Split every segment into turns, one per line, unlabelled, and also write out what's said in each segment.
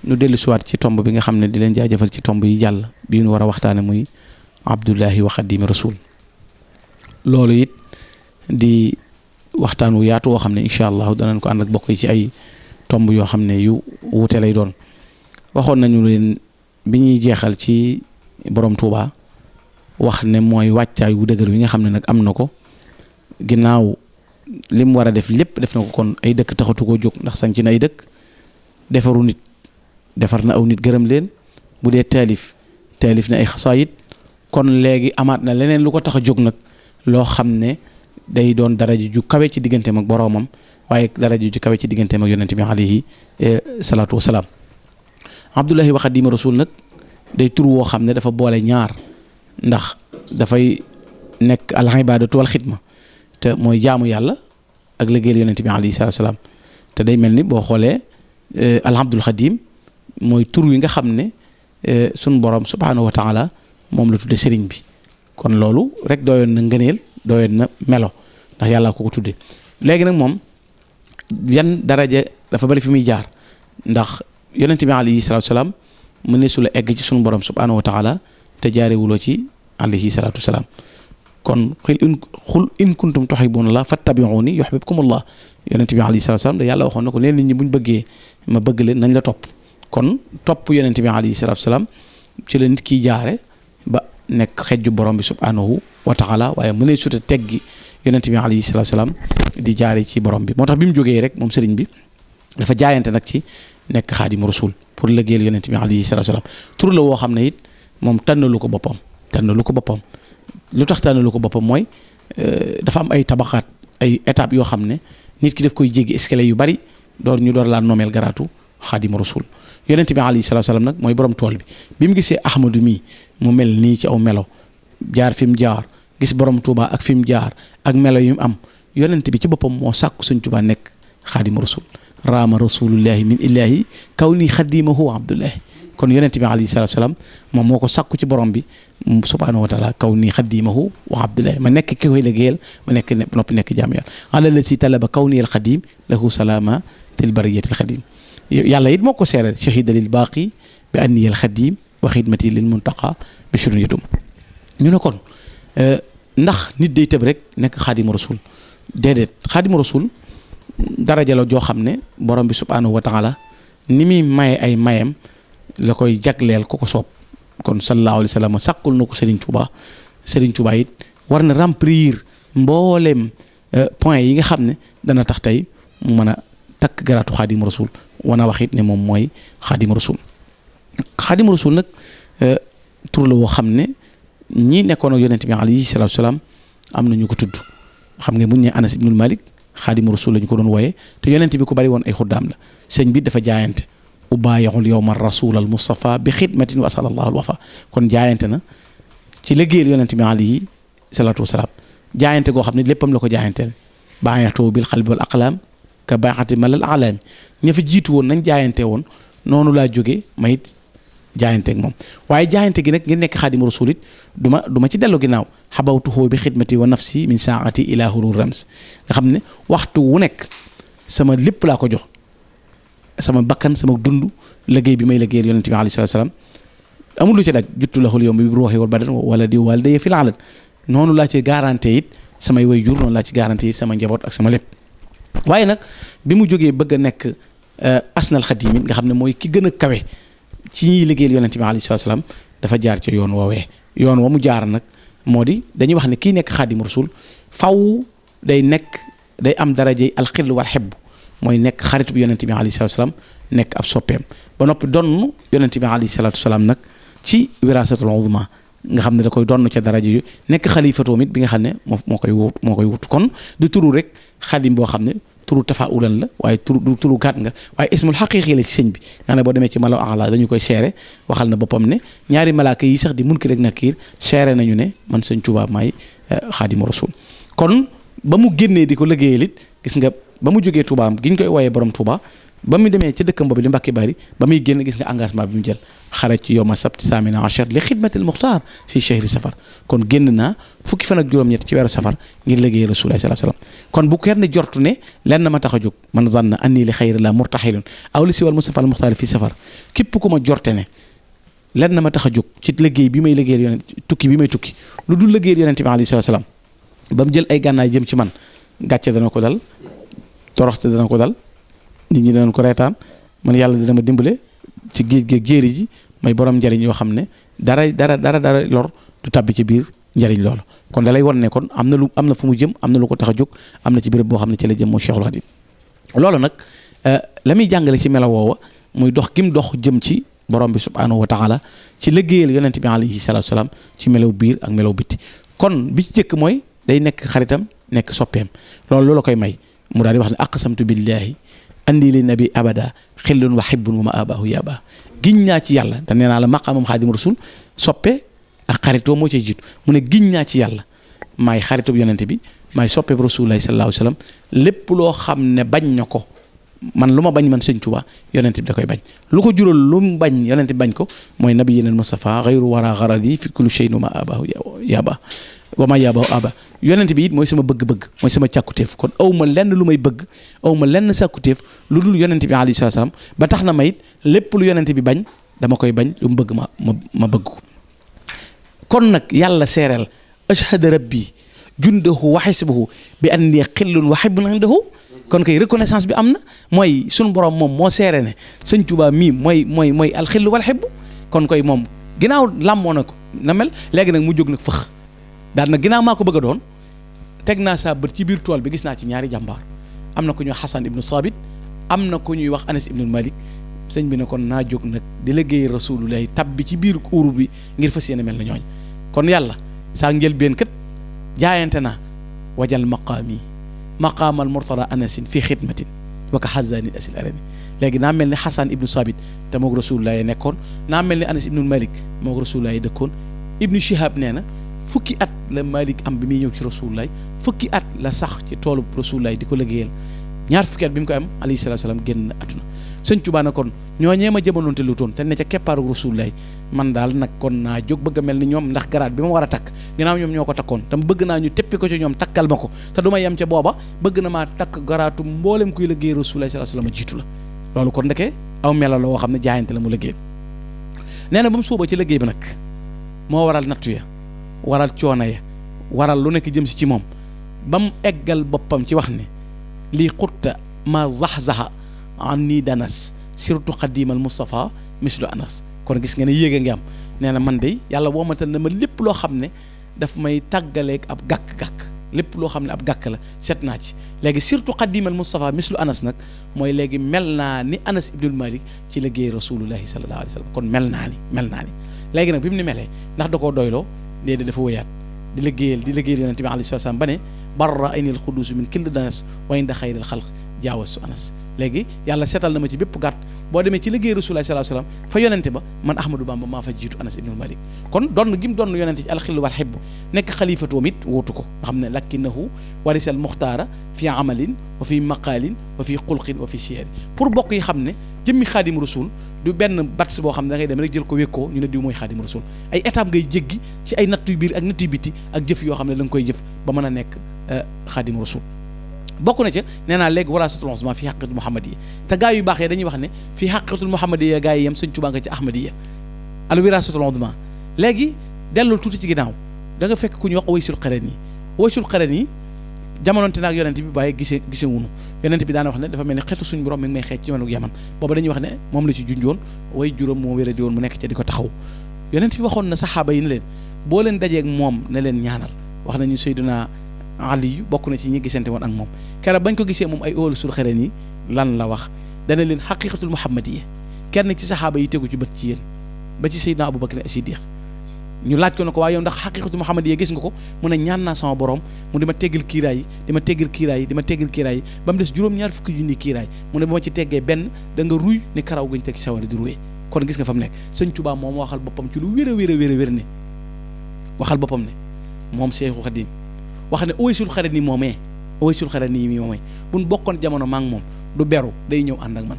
ñu dellu siwaat ci tomb bi nga xam ne di leen jaajëfal ci tomb yi jàll bii ñu war a waxtaane muy Abdullahi wa Xaadimi Rasul. loolu it di waxtaan wu yaatu woo xam ne incha allah danañ ko ànd ak bokk yi ci ay tomb yoo xam ne yu wuute lay doon. waxoon nañu leen bi ñuy jeexal ci borom Touba wax ne mooy wàccaay wu dëgër wi nga xam ne nag am na ko ginnaaw li mu war a def lépp def na ko. kon ay dëkk taxatu koo jóg ndax sañ ci na ay dëkk defaru nit defar na aw nit gërëm leen bu dee taalif na ay xasaayit kon léegi amaat na leneen lu ko tax a jóg nag loo xam ne day doon daraja ju kawe ci digganteem ak boroomam waaye daraja ju kawe ci digganteem ak yonent bi alayhi salaatu wasalaam. Abdullahi wa Xaadimi Rasul nag day tur woo xam ne dafa boole ñaar ndax dafay nekk al ibaadatu wal xidma te mooy jaamu yàlla ak liggéeyal yonent bi alayhi salaatu wasalaam te day mel ni boo xoolee al Abdul Xadim mooy tur wi nga xam ne sun borom subhaanahu wa taala moom la tudde sëriñ bi kon loolu rek doyoon na ngëneel doyoon na melo ndax yàlla ko tudde léegi nag moom yan daraja dafa bari fi muy jaar ndax yonent bi alayhi salaatu wasalaam mu ne su la egg ci sunu borom subhaanahu wa taala te jaarewuloo ci alayhi salaatu wasalaam kon xul in kuntum tuhibbuna Allah fattabi'uni yuhbibkumullah yonent bi alayhi salaatu wasalaam da yàlla waxoon na ko neen nit ñi buñ bëggee ma bëgg leen nañ la topp kon topp yonent bi alayhi salaatu wasalaam ci la nit kiy jaare ba nekk xejju borom bi subhaanahu wa taala waaye mu ne suta teggi yonent bi alayhi salaatu wasalaam di jaare ci borom bi moo tax bi mu jógee rek moom sëriñ bi dafa jaayante nag ci nekk Xaadimu Rasul pour liggéeyal yonent bi alayhi salaatu wasalaam tur la woo xam ne it moom tànnalu ko boppam lu tax tànnalu ko boppam mooy dafa am ay tabaxaat ay étapes yoo xam ne nit ki daf koy jéggi escalier yu bari ñu door laa noomeel garaatu Xaadimu Rasul yonent bi alayhi salaatu wasalaam nag mooy borom tool bi mu gisee Ahmadu mii mu mel nii ci aw melo jaar fi mu jaar gis borom Touba ak fi mu jaar ak melo yu mu am yonent bi ci boppam moo sàkku Sëñ Touba nekk Xaadimu Rasul raama rasulullahi min illahi kaw nii xadimahu abdullahi kon yonent bi alayhi salaatu wasalaam moom moo ko sàkku ci borom bi subhaanahu wa taala kaw nii xadimahu wa abdullahi ma nekk ki koy liggéeyal ma nekk noppi nekk jaam yàlla ala la si talaba kaw nii al xadim lahu salaama til bariyati al xadim yàlla it moo ko seeral shahida lil baaqi bi anni al xadim wa xidmati lil muntaqa bi shurniyatum ñu ne kon ndax nit day tëb rek nekk xaadimu rasul déedéet xaadimu rasul daraja la joo xam ne borom bi subhaanahu wa taala ni muy maye ay mayam la koy jagleel ku ko soob kon sallallahu alayhi wa sallam sàkkul na ko Serigne Touba it war na remplir mbooleem point yi nga xam ne dana tax tey mu mën a takk garaatu xaadimu rasul wana wax it ne moom mooy xaadimu rasul nag tur la woo xam ne ñii nekkoon ak yonent bi alayhi salaatu wasalaam am na ñu ko tudd xam nga bu ñu nee Anas ibnul Malik xaadimu rasul la ñu ko doon wooyee te yonent bi ku bari woon ay xuddaam la sëñ bi dafa jaayante ubaayaxul yowma rasul al mustafa bi xidmatin wa asalallahu al wafa kon jaayante na ci liggéeyal yonent bi alayhi salaatu wasalaam jaayante goo xam ne léppam la ko jaayanteel baayaxtoo bil xalbi wal aqlaam ka baaxati malal alaami ña fa jiitu woon nañ jaayante woon noonu laa jógee mayit jaayanteeg moom waaye jaayante gi nag ngir nekk xaadimu rasul it du ma ci dellu ginnaaw xabawtuhoo bi xidmati wa nafsi min saati ila hurur rams nga xam ne waxtu wu nekk sama lépp laa ko jox sama bakkan sama dund liggéey bi may liggéeyal yonente bi alayhi salaam amul lu ci daj juttu lahul yawma bi ruuhi wal badan wala di walidayya fil alad noonu laa ci garanté it samay way jur noonu laa ci garanté it sama njaboot ak sama lépp waaye nag bi mu jógee bëgg a nekk asnal xadim nga xam ne mooy ki gën a kawe ci ñiy liggéeyal yonente bi alayhi salaam dafa jaar ci yoon woowee yoon wa mu jaar nag moo di dañuy wax ne kii nekk xaadimu rasul faw day am darajey alxil wal xebb mooy nekk xarit bu yonente bi alayhi salaam nekk ab soppeem ba noppi donn yonente bi alayhi salaatu salaam nag ci wiraasatul uzma nga xam ne da koy donn ca daraja yu nekk xalifatoom it bi nga xam ne moo koy wut kon du turu rek xadim boo xam ne turu tafaulan la waaye turu gàtt nga waaye ismul xaqiqi la ci sëñ bi nga ne boo demee ci malaw ala dañu koy seere waxal na boppam ne ñaari malaaka yi sax di munkir ak nakiir seere nañu ne man sëñ Tuubaa maay xaadimu rasul kon ba mu génnee di ko liggéeyal it gis nga ba mu jógee Touba gi ñu koy wooyee borom Touba ba mu demee ci dëkkam boobu di Mbàkke Bari ba muy génn gis nga engagement bi mu jël xaraj ci yowma sabti samina achar li xidmatil muxtaar fii chahri safar kon génn naa fukki fan ak juróom-ñett ci weeru safar ngir liggéey rasulullahi sallallahu alayhi wasallam kon bu kenn jortu ne lenn ma tax a jóg man zanna anni li xayri la murtaxilun aw li si wal mustafa al muxtaar fii safar képp ku ma jorte ne lenn ma tax a jóg ci liggéey bi may liggéeyal yonent tukki bi may tukki lu dul liggéeyal yonent bi alayhi salaam ba mu jël ay gànnaay jëm ci man gàcce dana ko dal toroxte dana ko dal nit ñi danañ ko reetaan man yàlla dina ma dimbale ci géej géej jéeri ji may borom njariñ yoo xam ne dara lor du tàbbi ci biir njariñ loolu kon da lay wan ne kon am na fu mu jëm am na lu ko tax a jóg am na ci béréb boo xam ne ci la jëm moo Cheikhul Khadim loolu nag la muy jàngale ci melaw woowa muy dox gim dox jëm ci borom bi subhanahu wa taala ci liggéeyal yonent bi alayhi salaatu salaam ci melaw biir ak melaw bitti kon bi ci jëkk mooy day nekk xaritam nekk soppeem loolu la koy may mu daal di wax ne aqsamtu billahi andi li nabi abada xillun wa hibbun wa ma abahu yaba giñ naa ci yàlla te nee naa la maqaamam xaadim rasul soppe ak xaritoo moo cay jiitu mu ne giñ naa ci yàlla maay xaritub yonente bi maay soppe rasulullahi sallallahu alayhi wasallam lépp loo xam ne bañ na ko man lu ma bañ man sëñ Tuubaa yonente bi da koy bañ lu ko jural lu mu bañ yonente bi bañ ko mooy nabi yeneen Mustafa xayru wara xaradi fi kulli shay'in wa ma abahu yaba wa ma yaabahu aba yonent bi it mooy sama bëgg-bëgg mooy sama càkkutéef kon aw ma lenn lu may bëgg aw ma lenn sàkkutéef lu dul yonent bi alayhi salaam ba tax na ma it lépp lu yonent bi bañ dama koy bañ lu mu bëgg ma bëgg ko kon nag yàlla seereel ashhada rabbi jundahu wa xisbahu bi anni xillun wa hibbun indahu kon kay reconnaissance bi am na mooy sunu borom moom moo seere ne sëñ Tuubaa mii mooy alxillu wal xibbu kon koy moom ginnaaw làmmoo na ko na mel léegi nag mu jóg nag fëx daal na ginnaaw maa ko bëgg a doon teg naa saa bët ci biir tool bi gis naa ci ñaari jàmbaar am na ku ñuy wax Xasan ibnu Saabit am na ku ñuy wax Anas ibnu Malik sëñ bi ne kon naa jóg nag di liggéey rasulullahi tab bi ci biir uuru bi ngir fas yéene mel na ñooñ kon yàlla saa njëlbeen kat jaayante naa wajal maqaamal murtada anasin fii xidmatin wa ka xazani asil arani léegi naa mel ni Xasan ibnu Saabit te moog rasulullahi nekkoon naa mel ni Anas ibnu Malik moog rasulullahi dëkkoon Ibnu Shihab nee na fukki at la Malik am bi muy ñëw ci rasulullahi fukki at la sax ci toolu rasulullahi di ko liggéeyal ñaar fukki at bi mu koy am alayhi salaatu salaam génn atuna sëñ Tuubaa na kon ñooñee ma jëmaloon te lu toon te ne ca keppaaru rasulullahi man daal nag kon naa jóg bëgg a mel ni ñoom ndax garaat bi ma war a takk ginnaaw ñoom ñoo ko takkoon tam bëgg naa ñu teppi ko ci ñoom takkal ma ko te du ma yem ca booba bëgg na maa takk garaatu mboolem kuy liggéey rasulullahi salaatu salaam jiitu la loolu kon ndeke aw mela la woo xam ne jaayante la mu liggéey nee na ba mu suuba ci liggéey bi nag moo waral nattu ya waral coono ya waral lu nekk jëm si ci moom ba mu eggal boppam ci wax ne lii xutta ma zax-zaxa an nii danas surtout xadimal Moustapha mislu anas kon gis nga ne yéeg a ngi am nee na man de yàlla woomatal na ma lépp loo xam ne daf may tàggaleeg ab gàkk-gàkk lépp loo xam ne ab gàkk la set naa ci léegi surtout xadimal Moustapha mislu anas nag mooy léegi mel naa ni Anas ibnul Malik ci liggéey rasulullahi sallallahu alayhi wa sallam kon mel naa ni léegi nag bi mu ni melee ndax da koo doyloo léegi dafa wëyaat di liggéeyal yonente bi alayhi salaam ba ne barra aynil xudus min kulli danas wa inda xayril xalq jaawasu anas léegi yàlla seetal na ma ci bépp gàtt boo demee ci liggéey rasulullahi sallallahu alayhi wasallam fa yonente ba man Ahmadou Bamba maa fa jiitu Anas ibnul Malik kon donn gi mu donn yonente ci alxillu wal xibb nekk xalifatoom it wóotu ko nga xam ne lakkinahu warisal muxtaara fi amalin wa fi maqaalin wa fi xulqin wa fi siyaari pour bokk yi xam ne jëmmi xaadim rasul du benn bats boo xam ne da ngay dem rek jël ko wékkoo ñu ne diw mooy xaadim rasul ay étape ngay jéggi ci ay nattuy biir ak nattuy biti ak jëf yoo xam ne da nga koy jëf ba mën a nekk xaadim rasul bokk na ca nee naa léegi waraasatul uzma fi xaqiqatul muhammadiyya te gaa yu baax yi dañuy wax ne fi xaqiqatul muhammadiyya gaa yi yem sëñ Tuubaa nga ci ahmadiyya al wiraasatul uzma léegi dellul tuuti ci ginnaaw da nga fekk ku ñuy wax Uwaysul Qarani jamononte naag yonent bi waaye gisee wunu yonent bi daana wax ne dafa mel ni xeetu suñu borom mi ngi may xeet ci yoonu yaman booba dañuy wax ne moom la ci junjoon way juróom moo wéra di woon mu nekk ca di ko taxaw yonent bi waxoon na saxaaba yi ne leen boo leen dajeeg moom ne leen ñaanal wax nañu Seydina Ali bokk na ci ñi gisante woon ak moom keroog bañ ko gisee moom ay Uwaysul Qarani lan la wax dana leen xaqiqatul muhammadiyya kenn ci saxaaba yi tegu ci bët ci yéen ba ci Seydina Abubakar as-Siddiq ñu laaj ko ne ko waaye yow ndax xaqiqatu muhammadiyya gis nga ko mu ne ñaan naa sama borom mu di ma teggal kiiraay yi di ma teggal kiiraay yi ba mu des juróom-ñaar fukki junni kiiraay mu ne ba ma ci teggee benn da nga ruy ni karaw gañ teg ci sawara di ruwee kon gis nga fa mu nekk sëñ Tuubaa moom waxal boppam ci lu wér a wér ne waxal boppam ne moom Seexu Xaadim wax ne Uwaysul Qarani moomee buñ bokkoon jamono maa ngi moom du beru day ñëw ànd ak man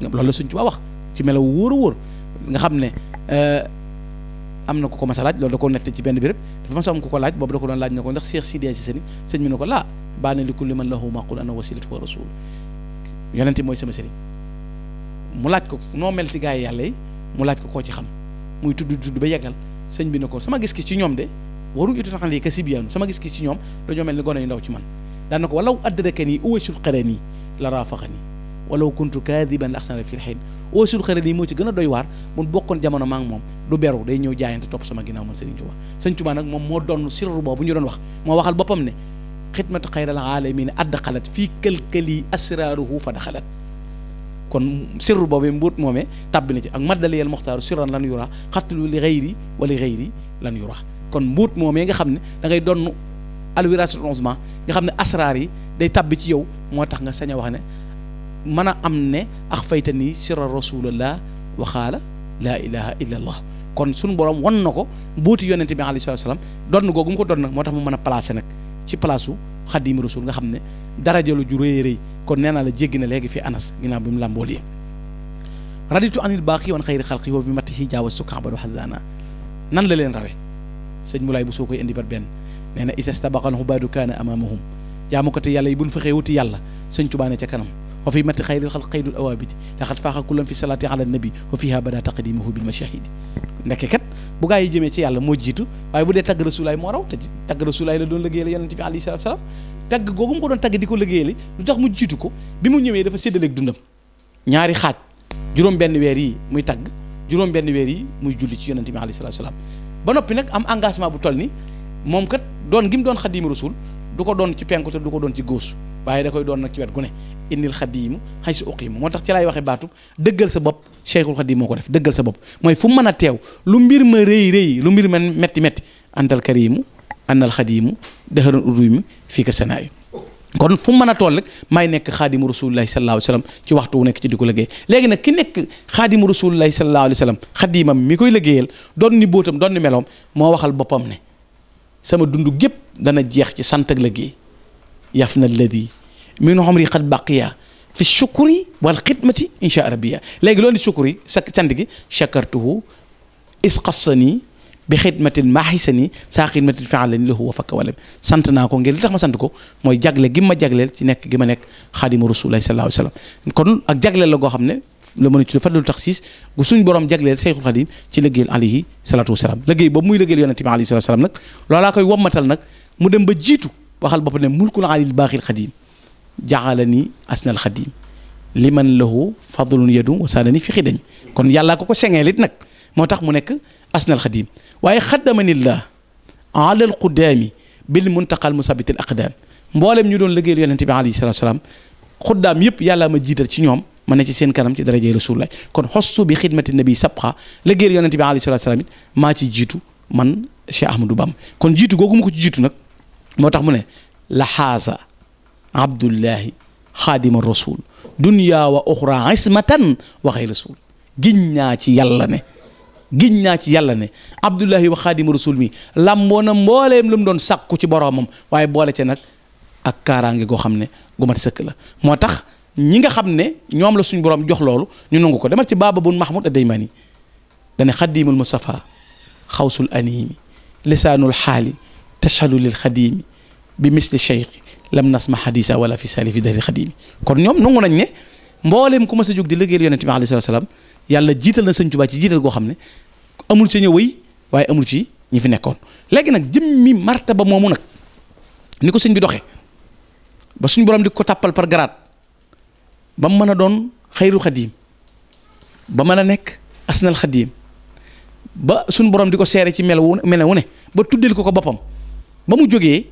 loolu la sëñ Tuubaa wax ci melaw wóor a wóor nga xam ne am na ku ko mas a laaj loolu da ko nett ci benn béréb dafa mas a am ku ko laaj boobu da ko doon laaj na ko ndax Cheikh Sidiya si sëñ bi ne ko laa baana li kulli man lahu maqul ana wasilatu wa rasul yonente mooy sama sëriñ mu laaj ko noo mel ci gaa yi yàlla yi mu laaj ko koo ci xam muy tudd ba yeggal sëñ bi ne ko sama gis-gis ci ñoom de waru itu naxan lii ka sibiyaanu sama gis-gis ci ñoom dañoo mel ni gone yu ndaw ci man daan na ko walaw adrakani uwaysul qarani la raafaxani walaw kuntu kaadiban la axsana fil xiin uwaysul qarani moo ci gën a doy waar mun bokkoon jamono maa ngi moom du beru day ñëw jaayante topp sama ginnaaw man Sëriñ Tuubaa Sëriñ Tuubaa nag moom moo doon sirru boobu ñu doon wax moo waxal boppam ne xidmatu xayral aalamiina addaxalat fii këlkëli asraaruhu fa daxalat kon sirru boobu mbuut moomee tàbbi na ci ak maddaliyal muxtaaru sirran lan yura xatlu li xayri wa li xayri lan yura kon mbuut moomee nga xam ne da ngay doon alwiraasatul uzma nga xam ne asraar yi day tàbbi ci yow moo tax nga sañ a wax ne mën a am ne ax fayta nii sirra rasulallah wa xaala laa ilaha illa allah kon suñu borom wan na ko mbuuti yonente bi alayhi salaatu salaam donn googu mu ko doon nag moo tax mu mën a placé nag ci place u xadim rasul nga xam ne daraja lu ju rëy rëy kon nee naa la jéggi na léegi fi anas ginnaaw bi mu làmboo lii raditu anil baaqi wan xayri xalqi wa bi matihi jaawa sukabado xazana nan la leen rawe sëñ Moulay bu soo koy indi bat benn nee na isa stabaqal xubaadu kaana amaamahum jaamu ko te yàlla yi buñ fexee wuti yàlla sëñ Tuubaa ne ca kanam wa fi mati xayril xalq xayrul awaabidi laxat faaxa kullan fi salaati ala nabi wa fiha bada taqdimuhu bil mashahidi ndeke kat bu gaa yi jëmee ci yàlla moo jiitu waaye bu dee tagg rasulaay moo raw te tagg rasulaay la doon liggéeyal yonente bi alayhi salaatu salaam tagg googu mu ko doon tagg di ko liggéeyali lu tax mu jiitu ko bi mu ñëwee dafa séddaleeg dundam ñaari xaaj juróom benn weer yi muy tagg juróom benn weer yi muy julli ci yonente bi alayhi salaatu salaam ba noppi nag am engagement bu toll ni moom kat doon gi mu doon xadimu rasul du ko doon ci penku te du ko doon ci góos waaye da koy doon nag ci wet gu ne indil xadimu xay si uqimu moo tax ci laay waxee baatu dëggal sa bopp cheikhul xadim moo ko def dëggal sa bopp mooy fu mu mën a teew lu mbir ma rëy rëy lu mbir ma metti metti antal karimu annal xadimu dëxëran uduymu fii ka sanaayu kon fu mu mën a toll rek may nekk xaadimu rasulillahi sallallahu alayhi wa sallam ci waxtu wu nekk ci di ko liggéey léegi nag ki nekk xaadimu rasulillahi sallallahu alayhi wa sallam xadimam mi koy liggéeyal doon ni bóotam doon ni meloom moo waxal boppam ne sama dund gépp dana jeex ci sant ak liggéey yaf na alladi min umri qad baqiya fi shukri wal xidmati insha rabbiya léegi loolu di shukri sa sant gi shakartuhu isqassani bi xidmatin maaxisani saa xidmatin faalani lahu wa fakka walam sant naa ko ngir li tax ma sant ko mooy jagle gi ma jagleel ci nekk gi ma nekk xaadimu rasulillahi sallallahu alayhi wa sallam kon ak jagleel la goo xam ne la mën a tudd fadlu taxsiis gu suñ borom jagleel Seyxul Xadim ci liggéeyal alayhi salaatu wasalaam liggéey boobu muy liggéeyal yonente bi alayhi salaatu wasalaam nag loolaa koy wommatal nag mu dem ba jiitu waxal bopp ne mulkul alil baaxil xadim jaxalani asnal xadim liman lahu fadlun yadu wasaadani fi xidañ kon yàllaa ko sengeel it nag moo tax mu nekk asnal xadim waaye xaddamanillah alal quddaami bil muntaqal musabitil aqdaam mboolem ñu doon liggéeyal yonente bi alayhi salaatu wasalaam xuddaam yëpp yàllaa ma jiital ci ñoom ma ne ci seen kanam ci darajey rasulullah kon xostu bi xidmati nabi sabqa liggéeyal yonente bi alayhi salaatu wasalaam it maa ci jiitu man Cheikh Ahmadou Bamba kon jiitu googu mu ko ci jiitu nag moo tax mu ne la xaasa abdullahi xaadima rasul dunya wa oxra ismatan waxay rasul giñ naa ci yàlla ne abdullahi wa xaadima rasul mi lamboo na mbooleem lu mu doon sàkku ci boroomam waaye boole ca nag ak kaaraange goo xam ne gu mat sëkk la moo tax ñi nga xam ne ñoom la suñu borom jox loolu ñu nangu ko demal ci baaba bun mahmoud ad-daymani dane xadimul mustafa xawsul animi lisaanul xaali tashhadu lil xadimi bi misli cheikh lam nasma hadisa wala fi sali fi dari xadimi kon ñoom nangu nañ ne mbooleem ku ma sa jóg di liggéeyal yonente bi alayhi salaam yàlla jiital na sëñ Tuubaa ci jiital goo xam ne amul ci ñëw wëy waaye amul ci ñi fi nekkoon léegi nag jëmmi martaba moomu nag ni ko sëñ bi doxee ba suñ borom di ko tàppal par grade ba mu mën a doon xayru xadim ba mën a nekk asnal xadim ba suñ borom di ko seere ci mel wu ne ba tuddel ko boppam ba mu jógee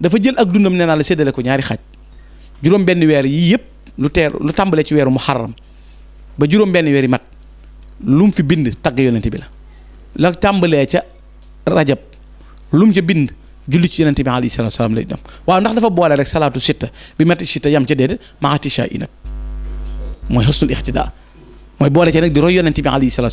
dafa jël ak dundam nee naa la séddale ko ñaari xaaj juróom benn weer yi yëpp lu tàmbalee ci weeru muharram ba juróom benn weer yi mat lu mu fi bind tagg yonente bi la tàmbalee ca rajab lu mu ca bind julli ci yonente bi alayhi salaatu salaam lay dem waaw ndax dafa boole rek salaatu sitta bi mati sitta yam ca déedéet maatisha i nag mooy xusnul ixtidaa mooy boole ca nag di roy yonente bi alayhi salaatu salaam